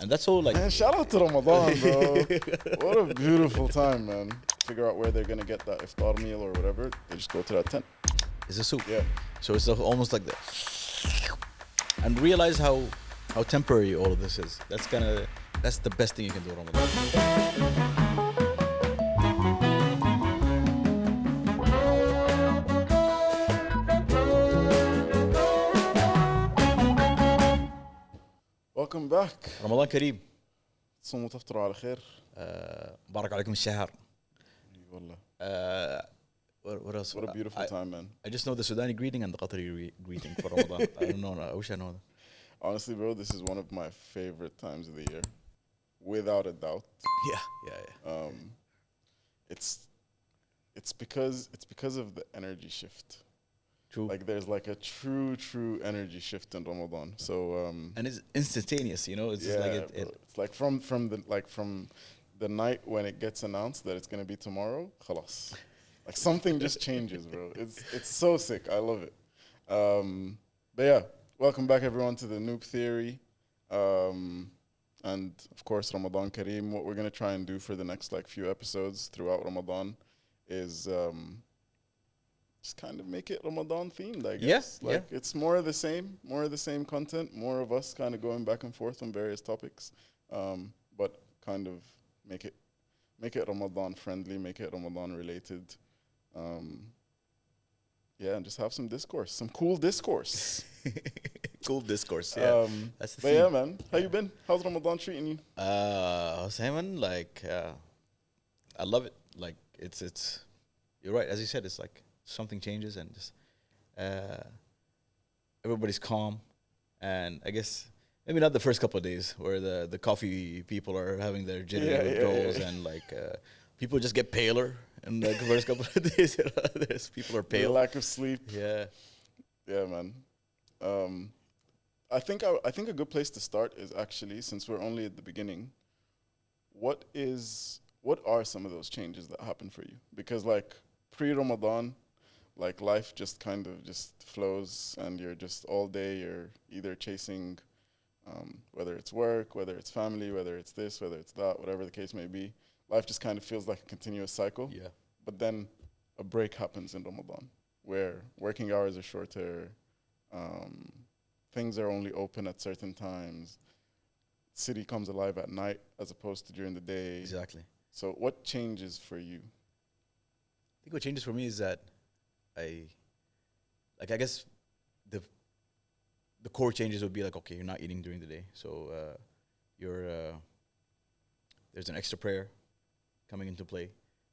And that's all like Man, shout out to Ramadan, bro. What a beautiful time, man. Figure out where they're gonna get that iftar meal or whatever. They just go to that tent. it's a soup. Yeah. So it's almost like that. And realize how temporary all of this is. That's the best thing you can do Ramadan. Welcome back. رمضان كريم. تصوموا وتفطروا على خير. بارك عليكم الشهر. والله. What else? What a beautiful time, man. I just know the Sudani greeting and the Qatari greeting for Ramadan. I don't know. I wish I know that. Honestly, bro, this is one of my favorite times of the year, without a doubt. Yeah. It's because of the energy shift. True. Like there's like a true energy shift in Ramadan. So and it's instantaneous, you know. It's just like it's like from the night when it gets announced that it's gonna be tomorrow. Khalas. Like something just changes, bro. It's so sick. I love it. But yeah, welcome back everyone to the Noop Theory. And of course Ramadan Kareem. What we're gonna try and do for the next like few episodes throughout Ramadan is just kind of make it Ramadan themed, I guess. It's more of the same content, more of us kind of going back and forth on various topics. But kind of make it Ramadan friendly, make it Ramadan related. And just have some discourse, some cool discourse. Cool discourse, yeah. That's the thing. Yeah, man. How you been? How's Ramadan treating you? Simon, like, I love it. Like, it's. You're right. As you said, it's like something changes and just everybody's calm. And I guess maybe not the first couple of days where the coffee people are having their jittery withdrawals and like people just get paler. In the first couple of days, there's people are pale. The lack of sleep. Yeah, man. I think a good place to start is actually, since we're only at the beginning, what are some of those changes that happen for you? Because like pre-Ramadan, like life just kind of just flows, and you're just all day you're either chasing, whether it's work, whether it's family, whether it's this, whether it's that, whatever the case may be. Life just kind of feels like a continuous cycle. Yeah. But then a break happens in Ramadan where working hours are shorter, things are only open at certain times, city comes alive at night as opposed to during the day. Exactly. So what changes for you? I think what changes for me is that I guess the core changes would be like, okay, you're not eating during the day. So there's an extra prayer coming into play,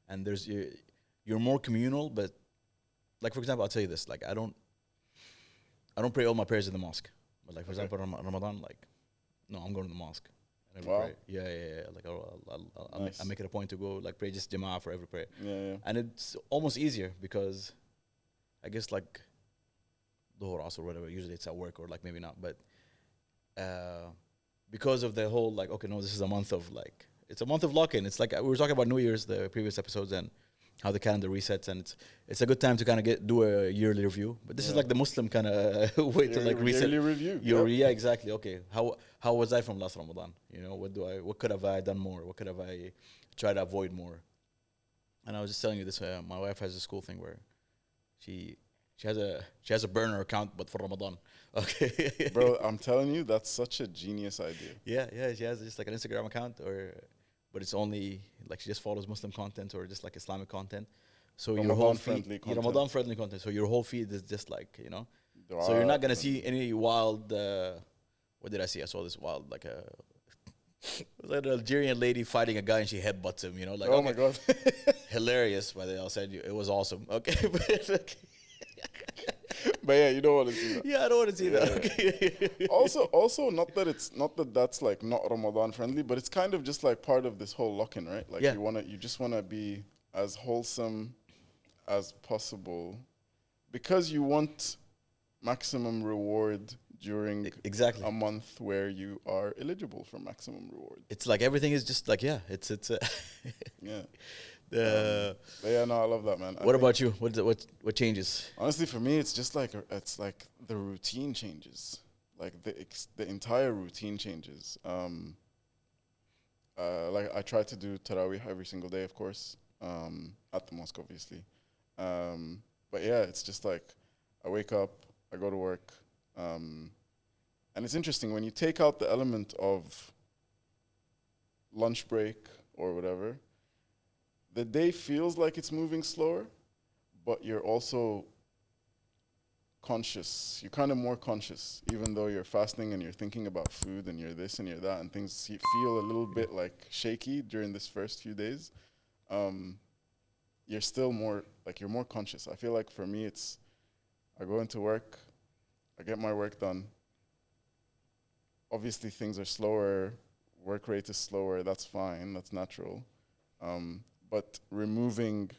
and you're more communal. But like, for example, I'll tell you this: like I don't pray all my prayers in the mosque. But like, for example, Ramadan, like, no, I'm going to the mosque. Wow. Prayer. Yeah. Like I'll Nice. make it a point to go like pray just Jama'ah for every prayer. Yeah. And it's almost easier because I guess like Dhuhr, Asr, or whatever. Usually it's at work or like maybe not, but because of the whole like, okay, no, this is a month of like. It's a month of lock-in. It's like we were talking about New Year's, the previous episodes, and how the calendar resets, and it's a good time to kind of do a yearly review. But this is like the Muslim kind of way to like reset. Yearly review. Yeah, exactly. Okay, how was I from last Ramadan? You know, what could have I done more? What could have I tried to avoid more? And I was just telling you this. My wife has this cool thing where she has a burner account, but for Ramadan. Okay, Bro, I'm telling you, that's such a genius idea. Yeah. She has just like an Instagram account, but it's only like she just follows Muslim content or just like Islamic content. So your whole feed, Ramadan friendly content. So your whole feed is just like, you know. So you're not gonna see any wild. What did I see? I saw this wild like a. Was that an Algerian lady fighting a guy and she headbutts him? You know, like oh my god, hilarious. By the way, I'll send you. It was awesome. Okay, but yeah, you don't want to see that. Yeah, I don't want to see that. Okay. also, not that that's like not Ramadan friendly, but it's kind of just like part of this whole lock-in, right? Like you just wanna be as wholesome as possible because you want maximum reward during a month where you are eligible for maximum reward. It's like everything is just like it's yeah. But yeah, no, I love that, man. What about you? What changes? Honestly, for me, it's just like the routine changes, like the entire routine changes. like I try to do taraweeh every single day, of course, at the mosque, obviously. But yeah, it's just like I wake up, I go to work, and it's interesting when you take out the element of lunch break or whatever, the day feels like it's moving slower, but you're also conscious. You're kind of more conscious, even though you're fasting and you're thinking about food and you're this and you're that, and things feel a little bit like shaky during this first few days. You're still more like you're more conscious. I feel like for me, it's I go into work, I get my work done. Obviously, things are slower. Work rate is slower. That's fine. That's natural. But removing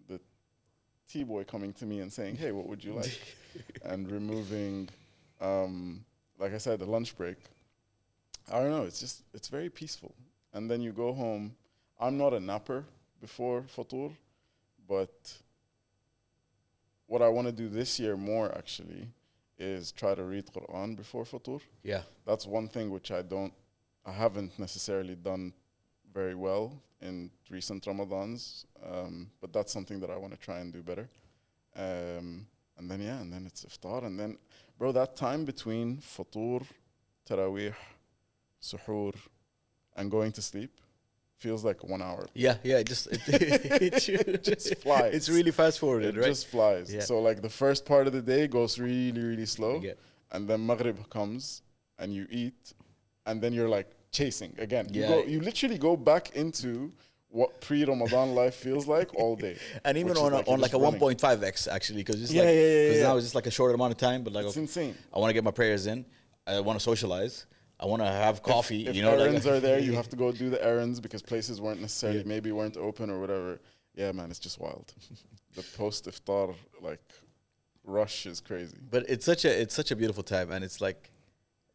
the T-boy coming to me and saying, "Hey, what would you like?" and removing, like I said, the lunch break. I don't know. It's very peaceful. And then you go home. I'm not a napper before Fatur, but what I want to do this year more actually is try to read Quran before Fatur. Yeah. That's one thing which I haven't necessarily done very well in recent Ramadans, but that's something that I want to try and do better. And then it's iftar, and then, bro, that time between Fatur, taraweeh, suhoor, and going to sleep feels like 1 hour. Yeah, it just flies. It's really fast forwarded, It right? just flies. Yeah. So like the first part of the day goes really, really slow, Yeah. and then maghrib comes, and you eat, and then you're like chasing again. Yeah. You literally go back into what pre-Ramadan life feels like all day. And even which is on you're like a just running. 1.5x actually, because Yeah. now it's just like a shorter amount of time, but like It's insane. I want to get my prayers in. I want to socialize. I want to have coffee. If you know, errands are there, you have to go do the errands because places weren't necessarily maybe weren't open or whatever. Yeah, man, it's just wild. The post-iftar like rush is crazy. But it's such a beautiful time, and it's like,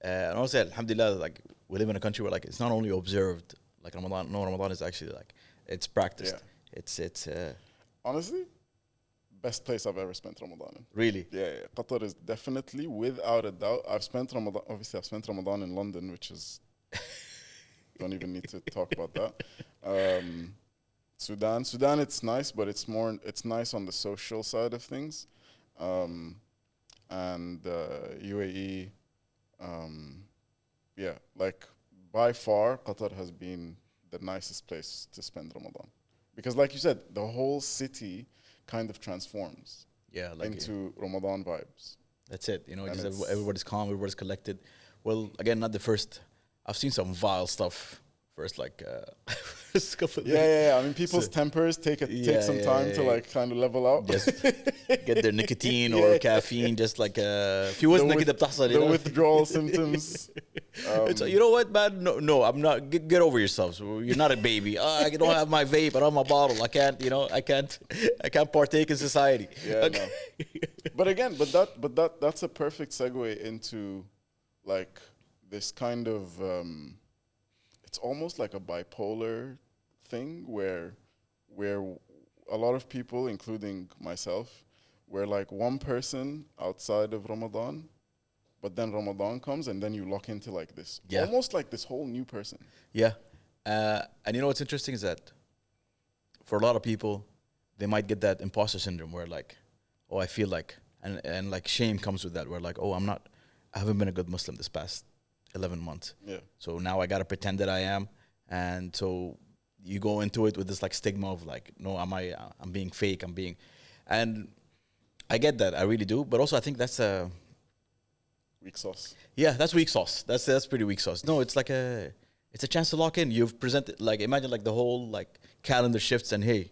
and also alhamdulillah, like we live in a country where like it's not only observed like Ramadan. No, Ramadan is actually like it's practiced. Yeah. It's Honestly, best place I've ever spent Ramadan in. really. Yeah. Qatar is definitely, without a doubt. I've spent Ramadan in London, which is don't even need to talk about that. Sudan, it's nice, but it's nice on the social side of things. And UAE, like by far, Qatar has been the nicest place to spend Ramadan. Because like you said, the whole city kind of transforms into Ramadan vibes. That's it. You know, And just everybody's calm, everybody's collected. Well, again, not the first. I've seen some vile stuff. First, like first couple. Yeah. I mean, people's tempers take some time to like kind of level out. Just get their nicotine or caffeine. Just like if you wasn't كده بتحصل, the withdrawal symptoms. It's, you know what, man? No, I'm not. Get over yourselves. You're not a baby. I don't have my vape. I don't have my bottle. I can't partake in society. Yeah, no. But that's a perfect segue into like this kind of. It's almost like a bipolar thing where a lot of people, including myself, we're like one person outside of Ramadan, but then Ramadan comes and then you lock into like this, almost like this whole new person. Yeah. And you know what's interesting is that for a lot of people, they might get that imposter syndrome where like, oh, I feel like, and like shame comes with that, where like, oh, I haven't been a good Muslim this past 11 months. Yeah. So now I got to pretend that I am. And so you go into it with this like stigma of like, no, I'm being fake. And I get that. I really do. But also I think that's weak sauce. Yeah, that's weak sauce. That's pretty weak sauce. No, it's a chance to lock in. You've presented, like, imagine like the whole like calendar shifts and hey,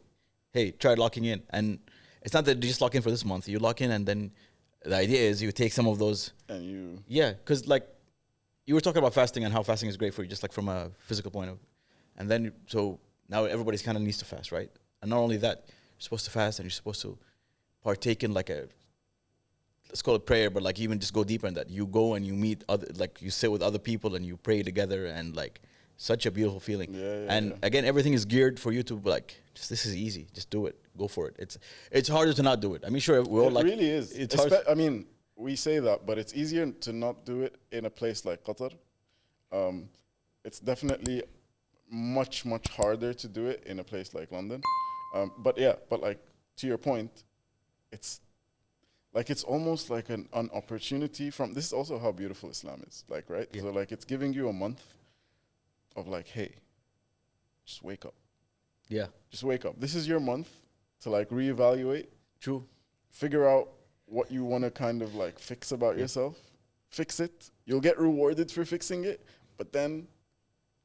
try locking in. And it's not that you just lock in for this month. You lock in and then the idea is you take some of those. And you. Yeah, because like, you were talking about fasting and how fasting is great for you, just like from a physical point of view. And then, so now everybody's kind of needs to fast, right? And not only that, you're supposed to fast and you're supposed to partake in like let's call it prayer, but like even just go deeper in that. You go and you meet you sit with other people and you pray together, and like such a beautiful feeling. And again, everything is geared for you to like, this is easy. Just do it. Go for it. It's harder to not do it. I mean, sure, we're all like. It really is. It's hard. I mean, we say that, but it's easier to not do it in a place like Qatar. It's definitely much harder to do it in a place like London. But like to your point, it's like it's almost like an opportunity from. This is also how beautiful Islam is. Like, right? Yeah. So like it's giving you a month of like, hey, just wake up. Yeah. Just wake up. This is your month to like reevaluate. True. Figure out what you want to kind of like fix about yourself. Fix it. You'll get rewarded for fixing it, but then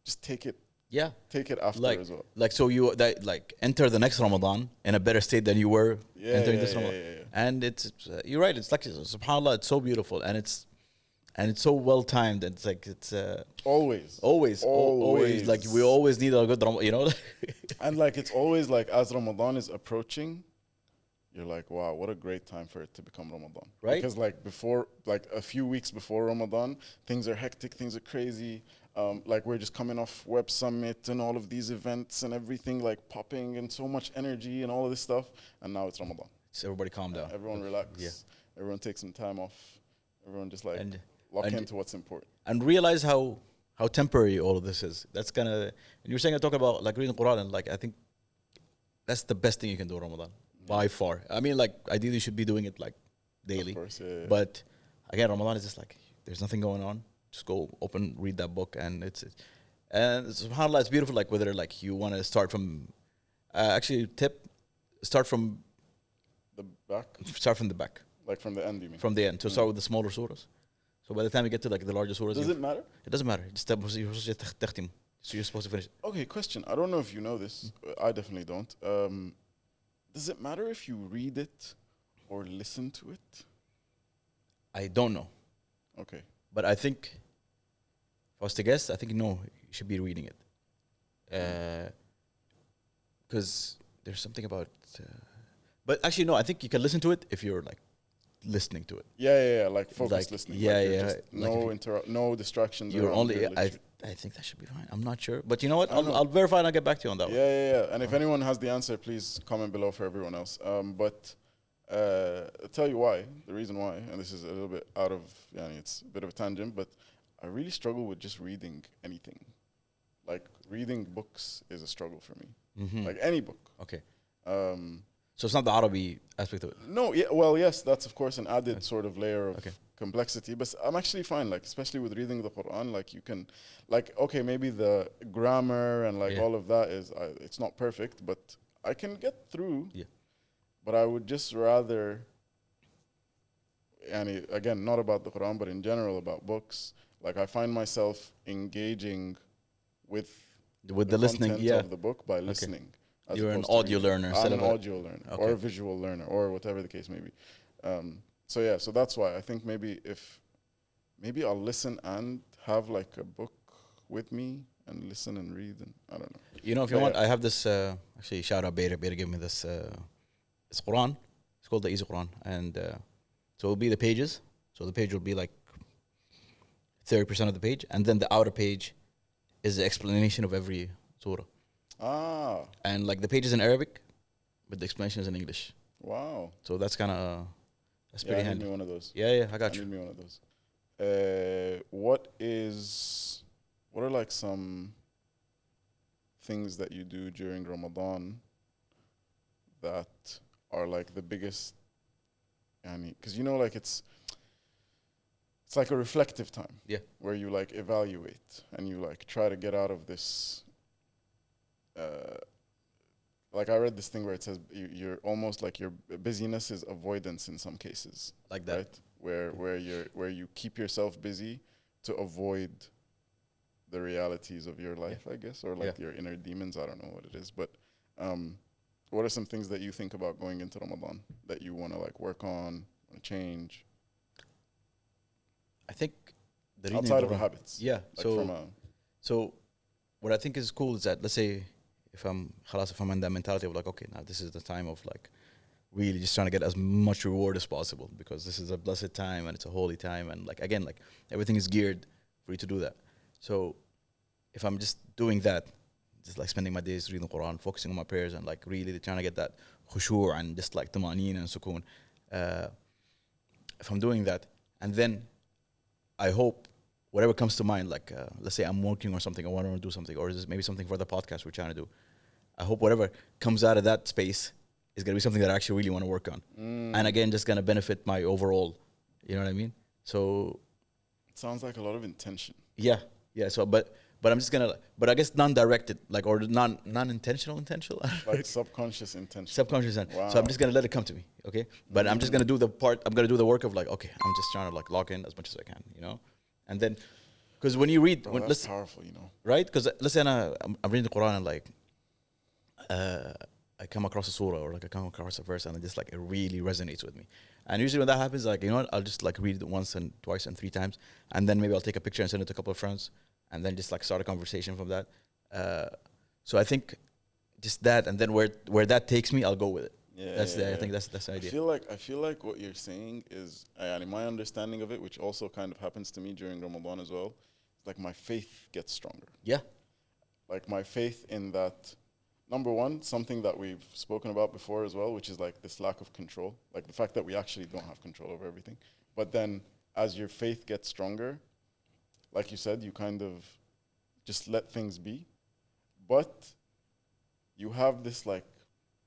just take it. Yeah. Take it after as well. Like so you that like enter the next Ramadan in a better state than you were entering this Ramadan. And it's you're right. It's like subhanallah. It's so beautiful and it's so well timed. It's like it's always like we always need a good Ramadan. You know. And like it's always like as Ramadan is approaching, you're like, wow, what a great time for it to become Ramadan. Right. Because like before, like a few weeks before Ramadan, things are hectic, things are crazy. Like we're just coming off Web Summit and all of these events and everything like popping and so much energy and all of this stuff. And now it's Ramadan. So everybody calm down. Everyone relax. Yeah. Everyone take some time off. Everyone just like lock into what's important. And realize how temporary all of this is. That's kind of, and you were saying I talk about like reading the Quran, and like I think that's the best thing you can do in Ramadan by far. I mean, like ideally you should be doing it like daily. Of course, yeah. But again, Ramadan is just like there's nothing going on. Just go open, read that book, and and subhanAllah, it's beautiful. Like whether like you want to start from, start from the back. Start from the back. Like from the end, you mean? From the end. So start with the smaller surahs. So by the time you get to like the larger surahs, does it matter? It doesn't matter. So you're supposed to finish it. Okay, question. I don't know if you know this. I definitely don't. Does it matter if you read it or listen to it? I don't know. Okay. But I think, if I was to guess, I think no, you should be reading it. Because there's something about... but actually, no, I think you can listen to it if you're like listening to it. Yeah, like focused like, listening. Yeah. Like no distractions. You're only... I think that should be fine. I'm not sure. But you know what? I'll verify and I'll get back to you on that one. Yeah. And if anyone has the answer, please comment below for everyone else. But I'll tell you why. The reason why, and this is a little bit out of... it's a bit of a tangent, but I really struggle with just reading anything. Like, reading books is a struggle for me. Mm-hmm. Like, any book. Okay. So it's not the Arabi aspect of it? No, yes, that's of course an added sort of layer of complexity, but I'm actually fine, like, especially with reading the Quran, like, you can, like, okay, maybe the grammar and, like, all of that is, it's not perfect, but I can get through. Yeah. But I would just rather, and again, not about the Quran, but in general about books, like, I find myself engaging with the listening of the book by listening. You're an audio learner. I'm an audio learner or a visual learner or whatever the case may be. So that's why I think maybe I'll listen and have like a book with me and listen and read, and I don't know. You know, if you want, I have this, actually shout out Beira gave me this, it's Quran. It's called the Easy Quran. And so it'll be the pages. So the page will be like 30% of the page. And then the outer page is the explanation of every surah. And like the page is in Arabic, but the explanation is in English. Wow. So that's kind of, that's pretty handy. Need me one of those. Yeah, I got you. Need me one of those. What are like some things that you do during Ramadan that are like the biggest, because you know, like it's like a reflective time. Yeah. Where you like evaluate and you like try to get out of this. Like I read this thing where it says you're almost like your busyness is avoidance in some cases. Like that. Right? Where you keep yourself busy to avoid the realities of your life, I guess, or like your inner demons. I don't know what it is, but what are some things that you think about going into Ramadan that you want to like work on, change? I think the outside of the habits. Yeah. Like so what I think is cool is that, let's say if I'm in that mentality of like, okay, now this is the time of like really just trying to get as much reward as possible, because this is a blessed time and it's a holy time, and like again, like everything is geared for you to do that. So if I'm just doing that, just like spending my days reading the Quran, focusing on my prayers, and like really trying to get that khushu' and just like tamaneen and sukoon, if I'm doing that, and then I hope whatever comes to mind, like let's say I'm working on something, I want to do something, or is this maybe something for the podcast we're trying to do. I hope whatever comes out of that space is gonna be something that I actually really want to work on, and again, just gonna benefit my overall. You know what I mean? So it sounds like a lot of intention. Yeah. So, but I'm just gonna, but I guess non-directed, like, or non-intentional, intentional, like subconscious intention. Subconscious. Wow. So I'm just gonna let it come to me, okay? But I'm just gonna do the part. I'm gonna do the work of like, okay, I'm just trying to like log in as much as I can, you know, and then, because when you read, Bro, that's powerful, you know, right? Because let's say I'm reading the Quran and like, I come across a surah or like I come across a verse and it just like it really resonates with me. And usually when that happens, like, you know what, I'll just like read it once and twice and 3 times, and then maybe I'll take a picture and send it to a couple of friends, and then just like start a conversation from that. So I think just that, and then where that takes me, I'll go with it. I think that's the idea. I feel like what you're saying is, my understanding of it, which also kind of happens to me during Ramadan as well, like my faith gets stronger. Yeah. Like my faith in that. Number one, something that we've spoken about before as well, which is like this lack of control, like the fact that we actually don't have control over everything. But then as your faith gets stronger, like you said, you kind of just let things be. But you have this like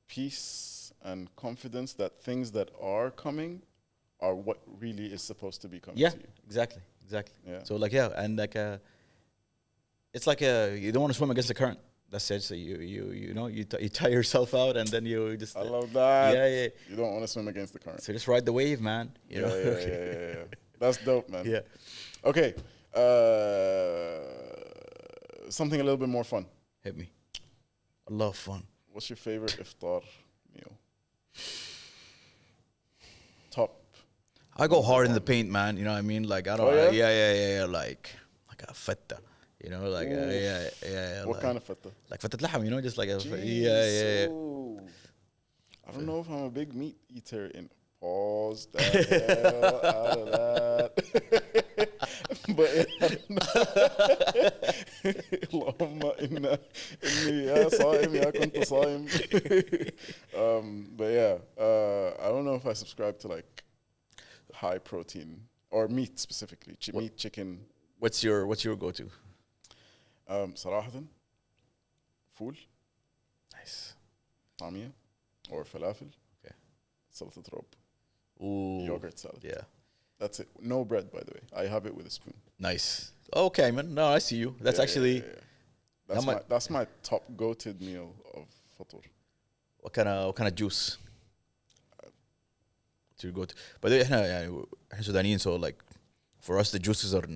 peace and confidence that things that are coming are what really is supposed to be coming to you. Exactly. Yeah. So like, and like, it's like you don't want to swim against the current. That's it. So you know you tie yourself out and then you just. I love that. Yeah. You don't want to swim against the current. So just ride the wave, man. You know. Yeah. That's dope, man. Yeah. Okay. Something a little bit more fun. Hit me. I love fun. What's your favorite iftar meal? Top. I go hard in the paint, man. You know what I mean? Like I don't. Oh, yeah. Like a feta. You know, like What like, kind of feta? like feta laham, you know, just like Ooh. I don't know if I'm a big meat eater in pause the hell out of that. But اللهم إني يا صائم يا كنت صائم. But yeah, I don't know if I subscribe to like high protein or meat specifically, meat, chicken. What's your go-to? صراحة فول Nice. طعمية or falafel. Okay. سلطة رب. Ooh. Yogurt salad. Yeah. That's it. No bread, by the way. I have it with a spoon. Nice. Okay, man. No, I see you. That's actually. That's my top go-to meal of fatur. What kind of juice? To your go-to. But احنا Sudanese, so like for us the juices are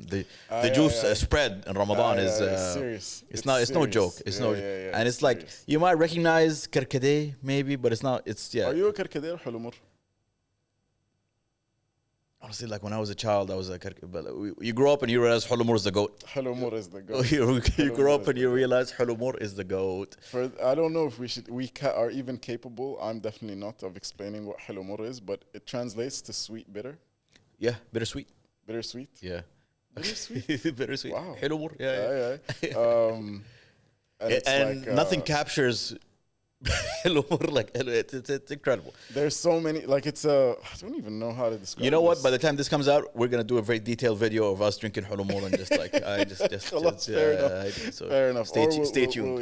the juice spread in Ramadan is serious. It's no joke. It's and it's like you might recognize karkade maybe, but it's not. It's Are you a karkade or hulumur? Honestly, like when I was a child, I was like, but you grow up and you realize hulumur is the goat. Hulumur is the goat. You grow up and you realize hulumur is the goat. I don't know if we are even capable. I'm definitely not of explaining what hulumur is, but it translates to sweet bitter. Yeah, bittersweet. Bittersweet. Yeah. Bittersweet. Bittersweet. Wow. Hulumur. Yeah. And it's like, nothing captures hulumur like it's incredible. There's so many, like I don't even know how to describe. You know what? By the time this comes out, we're gonna do a very detailed video of us drinking hulumur and just like fair enough. Stay tuned.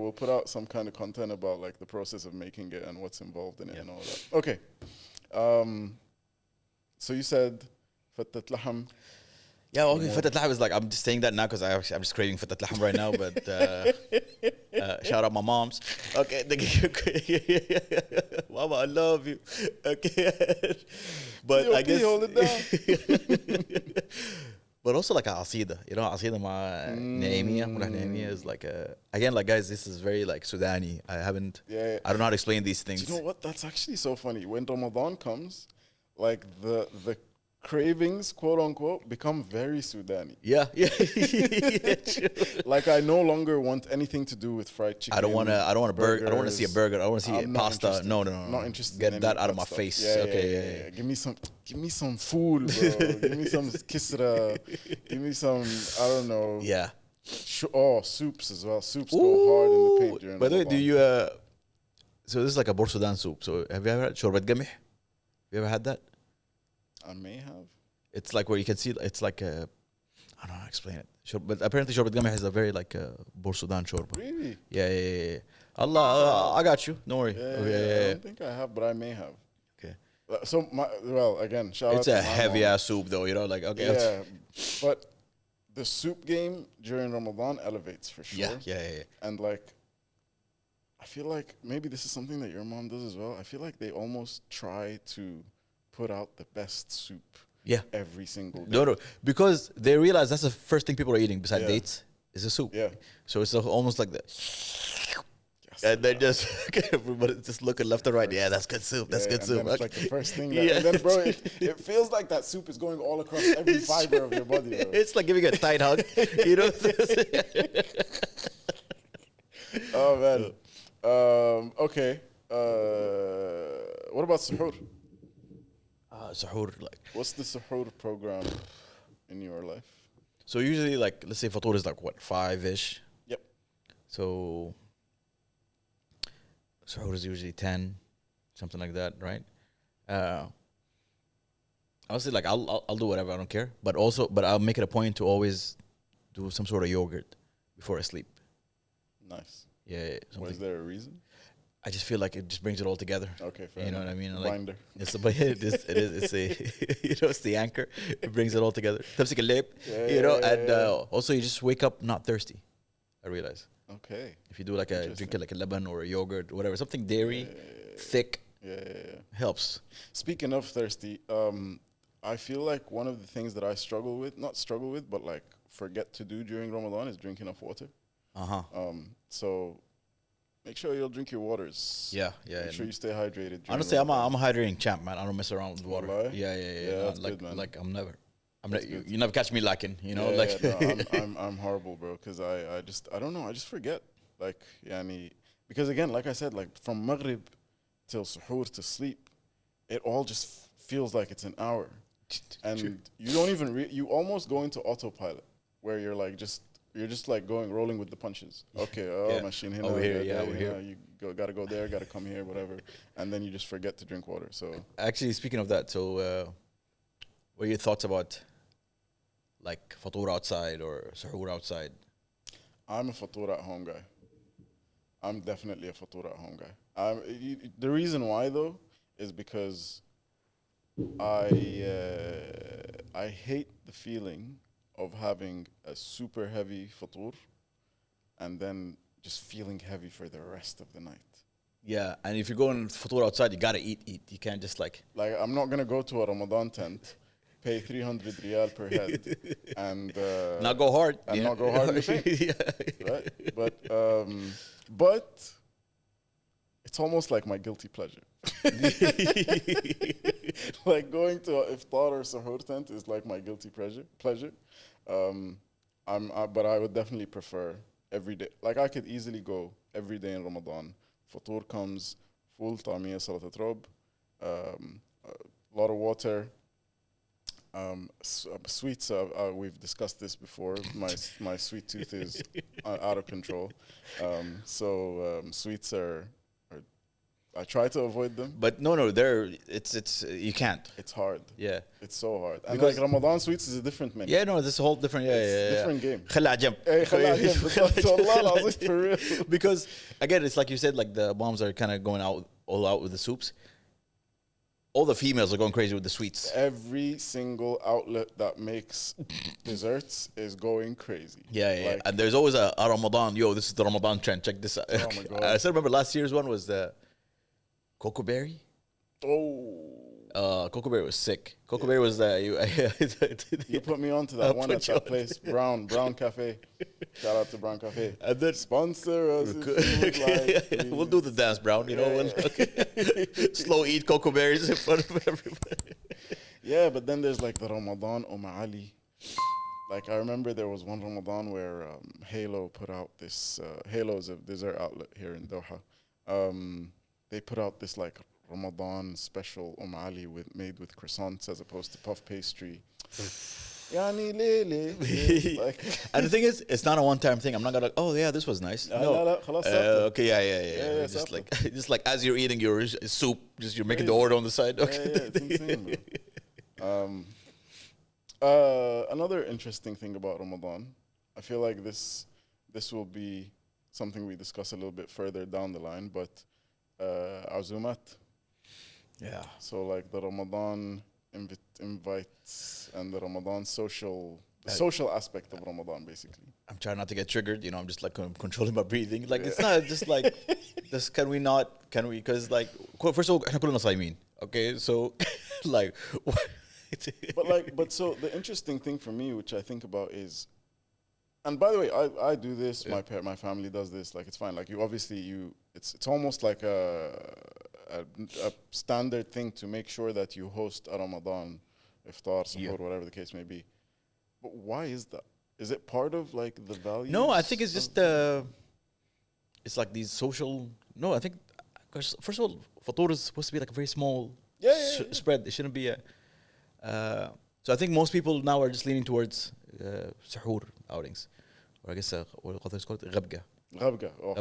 We'll put out some kind of content about like the process of making it and what's involved in it and all that. Okay. So you said fatat laham. Yeah, okay. Fatat laham is like, I'm just saying that now because I'm just craving fatat laham right now. But shout out my moms. Okay, Mama, I love you. Okay, but I guess hold it down. but also like a asida, you know, asida ma naimiyah is like again, like guys, this is very like Sudani. I don't know how to explain these things. Do you know what? That's actually so funny. When Ramadan comes, like the cravings, quote unquote, become very Sudani. Yeah. Like I no longer want anything to do with fried chicken. I don't want a burger. I don't want to see a burger. I don't want to see pasta. Interested. No. Not interested. Get in that out of my face. Yeah. Give me some food, bro. Give me some kisra. Give me some, I don't know. Yeah. Soups as well. Soups go hard in the paint during By the way, Ramadan. do you so this is like a Bor Sudan soup. So have you ever had shorbat qamih? Have you ever had that? I may have. It's like where you can see it's like I don't know how to explain it. But apparently shorbat gami has a very like Borsudan shorba. Really? Yeah. Allah, I got you. Don't worry. I don't think I have, but I may have. Okay. Again, shout out It's to a my heavy mom. ass soup though, you know, like okay. Yeah, but the soup game during Ramadan elevates for sure. Yeah. And like, I feel like maybe this is something that your mom does as well. I feel like they almost try to put out the best soup. Yeah. Every single day. No, because they realize that's the first thing people are eating besides Yeah. dates is a soup. Yeah. So it's almost like that. Yes. And then just everybody just looking left and right. Yeah, that's good soup. That's good and soup. then it's like the first thing. That, Yeah. And then, bro, it feels like that soup is going all across every fiber of your body, bro. It's like giving a tight hug. You know? Oh, man. Okay. What about suhoor? Suhoor, like. What's the suhoor program in your life? So usually, like, let's say fatur is like what, 5-ish? Yep. So suhoor is usually 10, something like that, right? Honestly, like I'll do whatever, I don't care. But I'll make it a point to always do some sort of yogurt before I sleep. Nice. Yeah. Was there a reason? I just feel like it just brings it all together. Okay, fair You know enough. what I mean? Like, Binder. it's it's the anchor. It brings it all together. تمسك الليب, and also you just wake up not thirsty. I realize. Okay. If you do like a drink it like a lemon or a yogurt, whatever, something dairy, thick, helps. Speaking of thirsty, I feel like one of the things that I not struggle with, but like forget to do during Ramadan is drink enough water. So make sure you'll drink your waters. Yeah. Make sure you stay hydrated. Honestly, I'm a hydrating champ, man. I don't mess around with water. Wallahi? Yeah. That's like, good, man. like you never catch me lacking. You know, I'm horrible, bro. Because I don't know. I just forget. Like, because again, like I said, like from maghrib till suhoor to sleep, it all just feels like it's an hour, and you don't even you almost go into autopilot where you're just like rolling with the punches. Okay, machine here, over here. You gotta go there, gotta come here, whatever, and then you just forget to drink water. So actually, speaking of that, what are your thoughts about like fatur outside or suhoor outside? I'm a fatur at home guy. I'm definitely a fatur at home guy. The reason why though is because I hate the feeling of having a super heavy fatur and then just feeling heavy for the rest of the night. Yeah, and if you're going fatur outside, you gotta eat. You can't just like I'm not gonna go to a Ramadan tent, pay 300 riyal per head, and not go hard. Not go hard in the paint. Right? But it's almost like my guilty pleasure. Like going to an iftar or suhoor tent is like my guilty pleasure. But I would definitely prefer every day. Like I could easily go every day in Ramadan. Fatur comes, full tamiyah, salat al-rob, a lot of water. Sweets, we've discussed this before. My sweet tooth is out of control. So sweets are I try to avoid them. But no, it's you can't. It's hard. Yeah. It's so hard. And like Ramadan sweets is a different menu. Yeah, no, this is a whole different different game. خلها على جنب. خلها على جنب. والله العظيم for real. Because again, it's like you said, like the moms are kind of going all out with the soups. All the females are going crazy with the sweets. Every single outlet that makes desserts is going crazy. Yeah. And there's always a Ramadan. Yo, this is the Ramadan trend. Check this out. Oh my God. I still remember last year's one was the cocoa berry. Oh. Cocoa berry was sick. Cocoa berry was You put me onto that one at that place, Brown Cafe. Shout out to Brown Cafe. And then sponsor us. If you would like, we'll do the dance, Brown. You know, slow eat cocoa berries in front of everybody. Yeah, but then there's like the Ramadan Ali. Like I remember there was one Ramadan where Halo put out this. Halo is a dessert outlet here in Doha. They put out this like Ramadan special Ali made with croissants as opposed to puff pastry. Yani lele. And the thing is, it's not a one-time thing. I'm not gonna. Oh yeah, this was nice. No. Okay, yeah. Just like as you're eating your soup, you're making the order on the side. Okay. Yeah, it's insane, bro. Another interesting thing about Ramadan, I feel like this will be something we discuss a little bit further down the line, but azumat. Yeah. So like the Ramadan invites and the Ramadan social, the Uh, social aspect of Ramadan, basically. I'm trying not to get triggered. You know, I'm just like controlling my breathing. Like it's not just like this. Can we not? Can we? Because like first of all, احنا كلنا صايمين. Okay, so like. But so the interesting thing for me, which I think about is, and by the way, I do this. Yeah. My family does this. Like it's fine. Like you obviously it's almost like a standard thing to make sure that you host a Ramadan iftar, suhoor, whatever the case may be. But why is that? Is it part of like the values? No, I think it's just it's like these social. No, I think because first of all, fatur is supposed to be like a very small spread. It shouldn't be a. So I think most people now are just leaning towards suhoor outings, or I guess what it's called ghabga. Ghabga. Oh.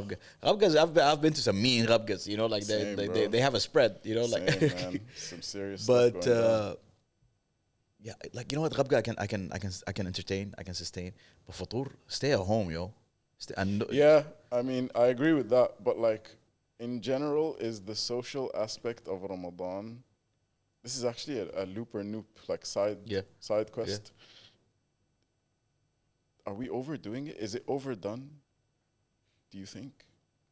Ghabgas. I've been to some mean ghabgas. You know, like they have a spread. You know, Same, like man. Some serious. But stuff going down. yeah, like you know what, ghabga I can entertain, I can sustain. But fatur, stay at home, yo. Yeah, I mean, I agree with that. But like in general, is the social aspect of Ramadan. This is actually a looper noop like side quest. Are we overdoing it? Is it overdone? Do you think?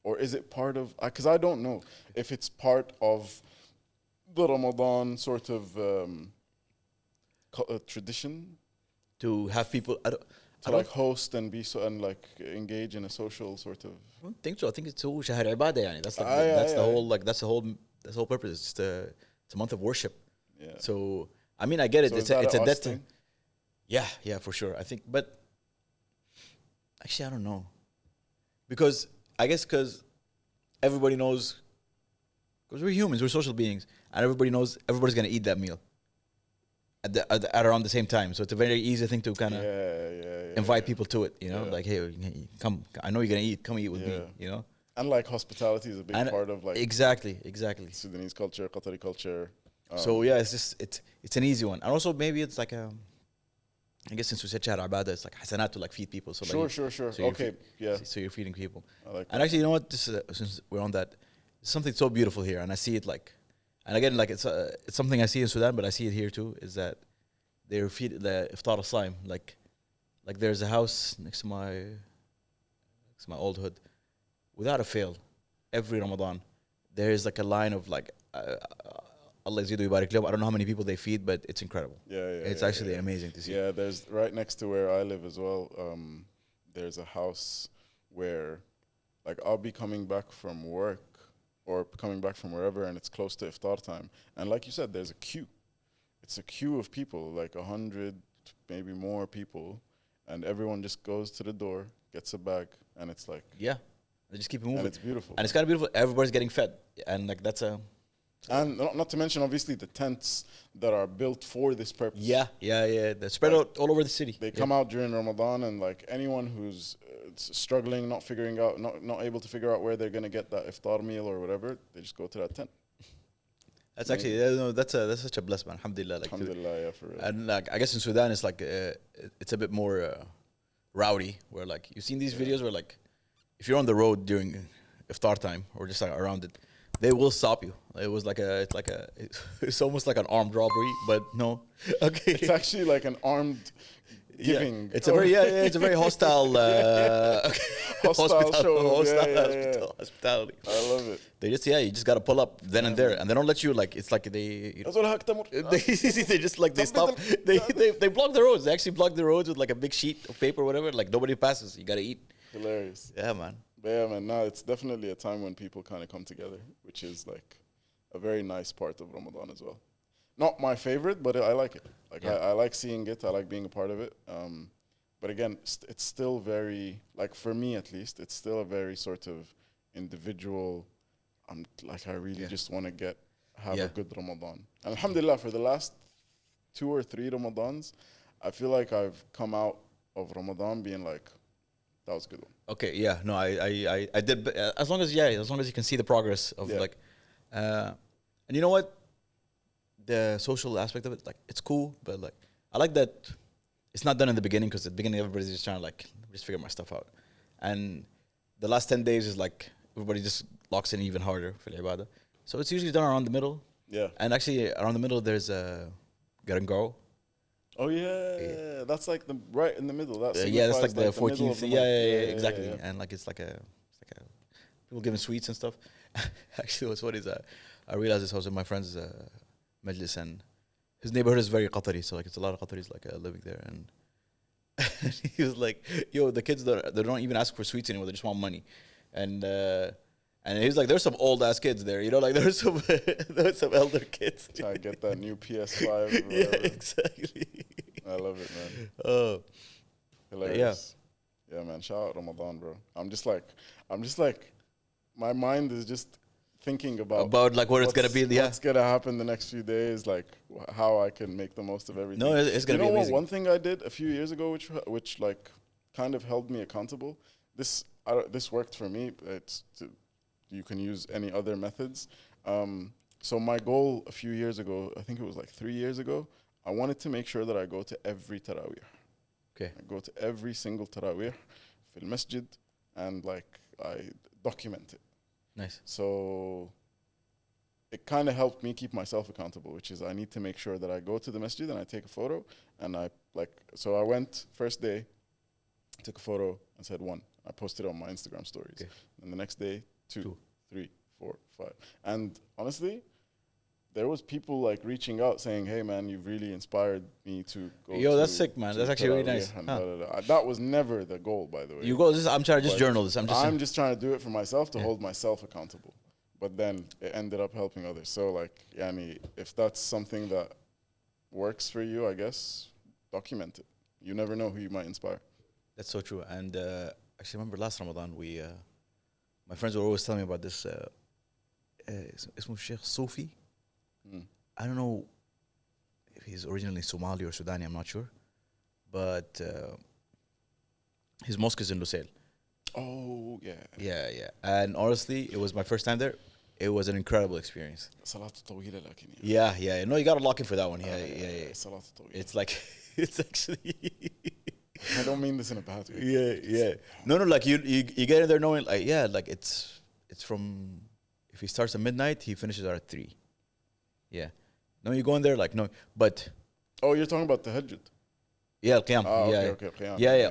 Or is it part of, because I don't know if it's part of the Ramadan sort of tradition to have people. I don't like host and be so and like engage in a social sort of. I don't think so. I think it's so شهر عبادة يعني. That's like the whole like that's the whole purpose. It's a month of worship. Yeah. So I mean I get it. So it's a debt thing. Yeah, for sure. I think, but actually I don't know, because I guess because everybody knows, because we're humans, we're social beings, and everybody knows everybody's gonna eat that meal at around the same time. So it's a very easy thing to kind of invite people to it. You know, like hey, come. I know you're gonna eat. Come eat with me. You know. And like hospitality is a big part of like exactly Sudanese culture, Qatari culture. So yeah, it's an easy one, and also maybe it's like I guess since we said Shahr Ibadah, it's like hasanat to like feed people. So sure. So okay, So you're feeding people. I like and actually, you know what? This is, since we're on that, it's something so beautiful here, and I see it like, and again, like it's something I see in Sudan, but I see it here too. Is that they feed the iftar al-saim, like there's a house next to my old hood, without a fail, every Ramadan, there is like a line of like. Allah Yazidu Yubarak Lahum. I don't know how many people they feed, but it's incredible. It's actually amazing to see. Yeah, there's right next to where I live as well. There's a house where, like, I'll be coming back from work or coming back from wherever, and it's close to iftar time. And like you said, there's a queue. It's a queue of people, like 100, maybe more people, and everyone just goes to the door, gets a bag, and it's like they just keep it moving. And it's beautiful. And it's kind of beautiful. Everybody's getting fed, and like that's a. And not to mention, obviously, the tents that are built for this purpose. Yeah. They're spread out all over the city. They come out during Ramadan, and like anyone who's struggling, not able to figure out where they're gonna get that iftar meal or whatever, they just go to that tent. That's actually that's such a blessing, alhamdulillah. Like alhamdulillah, yeah, for real. And like I guess in Sudan it's like it's a bit more rowdy, where like you've seen these videos where like if you're on the road during iftar time or just like around it, they will stop you. It's almost like an armed robbery, but no. Okay. It's actually like an armed giving. It's a very hostile hospitality. I love it. They just you just gotta pull up then and there, and they don't let you like. It's like they just like they stop. They block the roads. They actually block the roads with like a big sheet of paper or whatever. Like nobody passes. You gotta eat. Hilarious. Yeah, man. But yeah, man. No, it's definitely a time when people kind of come together, which is like a very nice part of Ramadan as well. Not my favorite, but I like it. Like I like seeing it. I like being a part of it. But again, it's still very, like for me at least, it's still a very sort of individual. I really just want to have a good Ramadan. And alhamdulillah, for the last 2 or 3 Ramadans, I feel like I've come out of Ramadan being like, that was a good one. Okay, yeah, no, I did, as long as you can see the progress of like, and you know what, the social aspect of it, like it's cool, but like I like that it's not done in the beginning, because at the beginning everybody's just trying to like just figure my stuff out, and the last 10 days is like everybody just locks in even harder for the ibadah. So it's usually done around the middle. Yeah. And actually around the middle there's a Garangaro. Oh yeah, that's like the right in the middle. Yeah, that's like the 14th. Yeah, exactly. Yeah. And like it's like a people giving sweets and stuff. Actually, what's funny is I realized this. I was in my friend's majlis, and his neighborhood is very Qatari, so like it's a lot of Qataris like living there, and he was like, "Yo, the kids they don't even ask for sweets anymore; they just want money," and he was like, "There's some old ass kids there, you know, like there's some elder kids trying to get that new PS5." Yeah, exactly. I love it, man. Oh, hilarious. Yeah, man. Shout out Ramadan, bro. I'm just like, my mind is just thinking about like what it's gonna be. What's gonna happen the next few days, like how I can make the most of everything. No, it's gonna be amazing. One thing I did a few years ago, which like kind of held me accountable. This worked for me. You can use any other methods. So my goal a few years ago, I think it was like 3 years ago, I wanted to make sure that I go to every taraweeh. Okay. I go to every single taraweeh fil masjid, and like I document it. Nice. So it kind of helped me keep myself accountable, which is I need to make sure that I go to the masjid and I take a photo, and so I went first day, took a photo and said 1. I posted it on my Instagram stories. Okay. And the next day, 2, 3, 4, 5. And honestly, there was people like reaching out saying, "Hey man, you've really inspired me to go." Yo, that's sick, man. That's actually really nice. That was never the goal, by the way. I'm trying to just journal this. I'm just trying to do it for myself to hold myself accountable. But then it ended up helping others. So like, yani, if that's something that works for you, I guess document it. You never know who you might inspire. That's so true. And actually, remember last Ramadan, my friends were always telling me about this. Ismu Sheikh Sufi. I don't know if he's originally Somali or Sudani, I'm not sure. But his mosque is in Lusail. Oh, yeah. Yeah. And honestly, it was my first time there. It was an incredible experience. Yeah. No, you got to lock in for that one. Yeah. It's like, it's actually... I don't mean this in a bad way. Yeah. No, like you get in there knowing, like, yeah, like it's from... If he starts at midnight, he finishes at 3. Yeah. No, you go in there like, no, but... Oh, you're talking about the Tahajjud? Yeah, Qiyam. Okay, Qiyam. Yeah.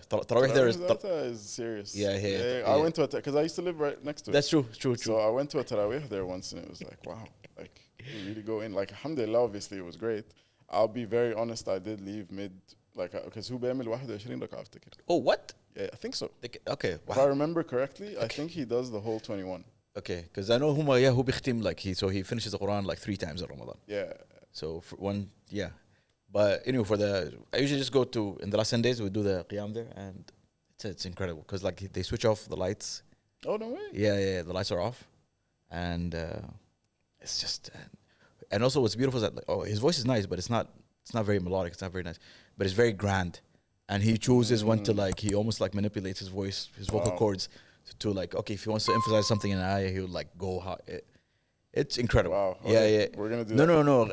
Taraweeh there is... That is serious. Yeah. I went to it, because I used to live right next to it. That's true. So I went to a Taraweeh there once, and it was like, wow. Like, you really go in. Like, alhamdulillah, obviously, it was great. I'll be very honest, I did leave mid... Like, because هو بيعمل 21 ركعة افتكر. Oh, what? Yeah, I think so. Okay. Wow. If I remember correctly, I think he does the whole 21. Okay, because I know who بيختم, like he finishes the Quran like 3 times in Ramadan. Yeah. So for one, yeah. But anyway, I usually just go to, in the last 10 days, we do the Qiyam there, and it's incredible, because like they switch off the lights. Oh, no way. Yeah, the lights are off, and it's just, and also what's beautiful is that, like, his voice is nice, but it's not very melodic, it's not very nice, but it's very grand, and he chooses when to, like, he almost like manipulates his voice, his vocal cords to like, okay, if he wants to emphasize something in an ayah, he would like go high. It's incredible. Wow. Yeah. We're gonna do that. No.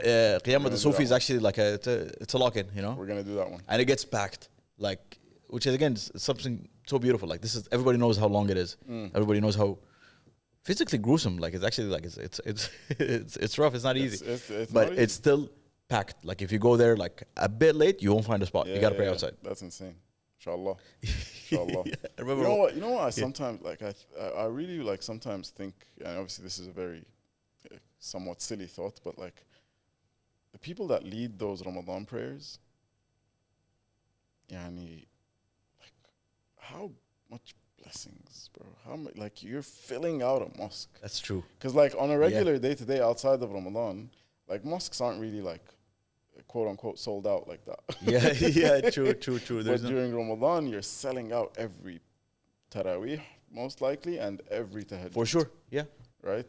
Qiyam the Sufi is actually like it's a lock-in, you know. We're gonna do that one, and it gets packed, like, which is again something so beautiful. Like, this is, everybody knows how long it is. Everybody knows how physically gruesome. Like, it's actually like it's rough. It's not easy, it's but not easy. It's still packed. Like, if you go there like a bit late, you won't find a spot. You gotta pray outside. That's insane. Inshallah. Inshallah. Remember, you know what? I sometimes like I really like sometimes think, and obviously this is a very somewhat silly thought, but like the people that lead those Ramadan prayers, yani, like, how much blessings, bro? How much, like, you're filling out a mosque. That's true. Because like on a regular day to day outside of Ramadan, like mosques aren't really like quote unquote sold out like that. Yeah, true. But during Ramadan, you're selling out every taraweeh most likely, and every tahajjud. For sure, yeah. Right?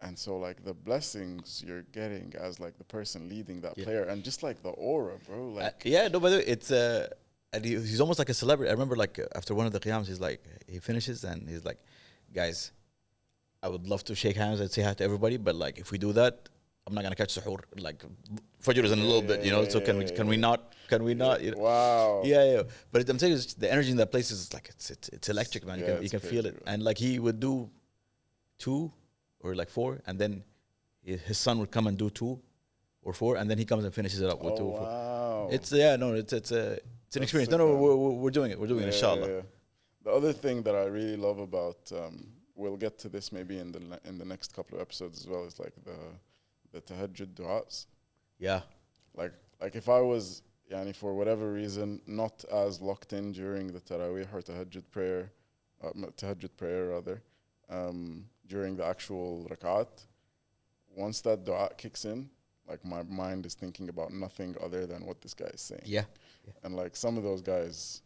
And so like the blessings you're getting as like the person leading that prayer, and just like the aura, bro. Like no, by the way, it's and he's almost like a celebrity. I remember like after one of the qiyams, he's like, he finishes and he's like, guys, I would love to shake hands and say hi to everybody, but like if we do that, I'm not gonna catch suhoor. Like Fajr is in a little bit, you know. So can we not? Can we not? You know? Wow. Yeah. But I'm saying is the energy in that place is like it's electric, man. You can crazy, feel it. bro. And like he would do 2 or like 4, and then his son would come and do 2 or 4, and then he comes and finishes it up with 2 or 4. Wow. It's an experience. No, we're doing it. We're doing it, inshallah. Yeah. The other thing that I really love about we'll get to this maybe in the next couple of episodes as well, is like the tahajjud du'as. Yeah. Like if I was for whatever reason not as locked in during the taraweeh or tahajjud prayer rather, during the actual rak'at, once that du'a kicks in, like my mind is thinking about nothing other than what this guy is saying. Yeah. And like some of those guys,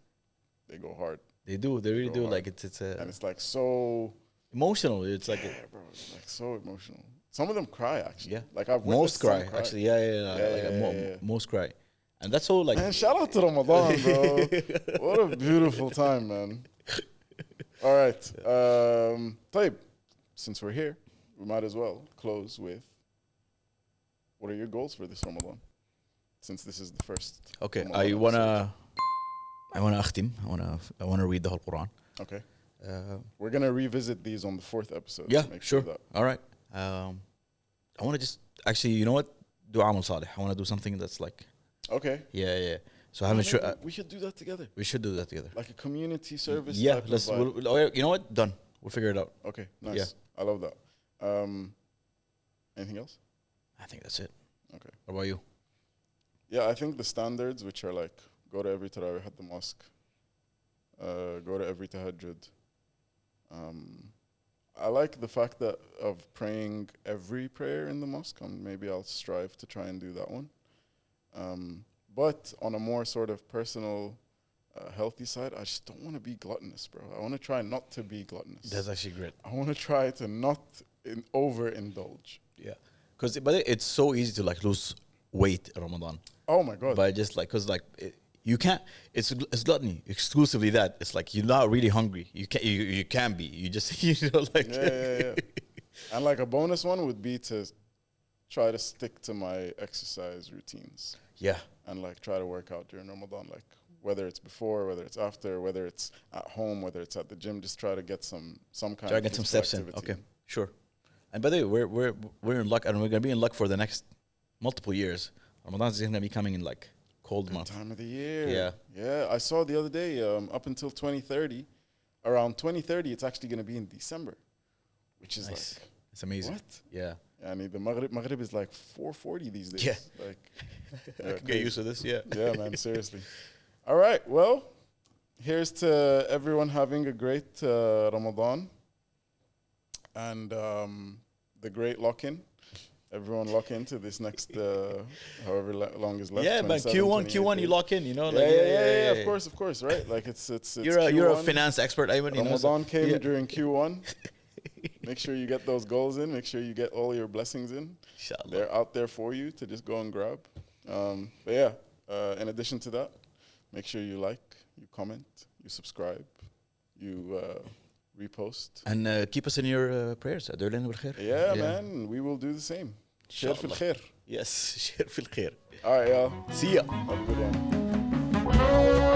they go hard. They do. They really do. Hard. Like it's and it's like so emotional. It's like bro, it's like so emotional. Some of them cry actually. Yeah. Like I've most cry, cry actually. Yeah. Most cry. And that's all like. Man, shout out to Ramadan, bro. What a beautiful time, man. All right. Taib, since we're here, we might as well close with, what are your goals for this Ramadan? Since this is the first. Okay, Ramadan I wanna episode. I wanna read the whole Quran. Okay. We're gonna revisit these on the 4th episode. Yeah, to make sure. that. All right. I wanna just actually, you know what? Do amal salih. I wanna do something that's like. Okay. Yeah. So I haven't sure. We should do that together. We should do that together. Like a community service. Yeah. Type Let's. of vibe. You know what? Done. We'll figure it out. Okay. Nice. Yeah. I love that. Anything else? I think that's it. Okay. What about you? Yeah, I think the standards, which are like go to every taraweeh at the mosque, go to every tahajjud. I like the fact that of praying every prayer in the mosque. Maybe I'll strive to try and do that one. But on a more sort of personal, healthy side, I just don't want to be gluttonous, bro. I want to try not to be gluttonous. That's actually great. I want to try to not overindulge. Yeah. But it's so easy to like lose weight in Ramadan. Oh my God. But just like, cause like you can't. It's gluttony exclusively that. It's like you're not really hungry. You can't. You can be. You just like. Yeah. And like a bonus one would be to try to stick to my exercise routines. Yeah. And like try to work out during Ramadan, like whether it's before, whether it's after, whether it's at home, whether it's at the gym. Just try to get some kind. Try to get some steps in. Okay, sure. And by the way, we're in luck, and we're gonna be in luck for the next multiple years. Ramadan is gonna be coming in like cold month. Time of the year. Yeah. I saw the other day, up until 2030, around 2030, it's actually gonna be in December, which is nice. like It's amazing. what? Yeah. And the maghrib is like 4:40 these days. Yeah. Like, Get used to this. Yeah. Yeah, man. Seriously. All right. Well, here's to everyone having a great Ramadan and the great lock-in. Everyone lock into this next however long is left. Yeah, but Q1 you lock in, you know. Yeah, of course, right? Like it's you're a finance expert, Ayman. Ramadan came during Q1. Make sure you get those goals in. Make sure you get all your blessings in. Inshallah. They're out there for you to just go and grab. But yeah, in addition to that, make sure you like, you comment, you subscribe, you repost. And keep us in your prayers. Yeah, man. We will do the same. Share fil khair. Yes, share fil khair. All right, y'all. See ya. Have a good one.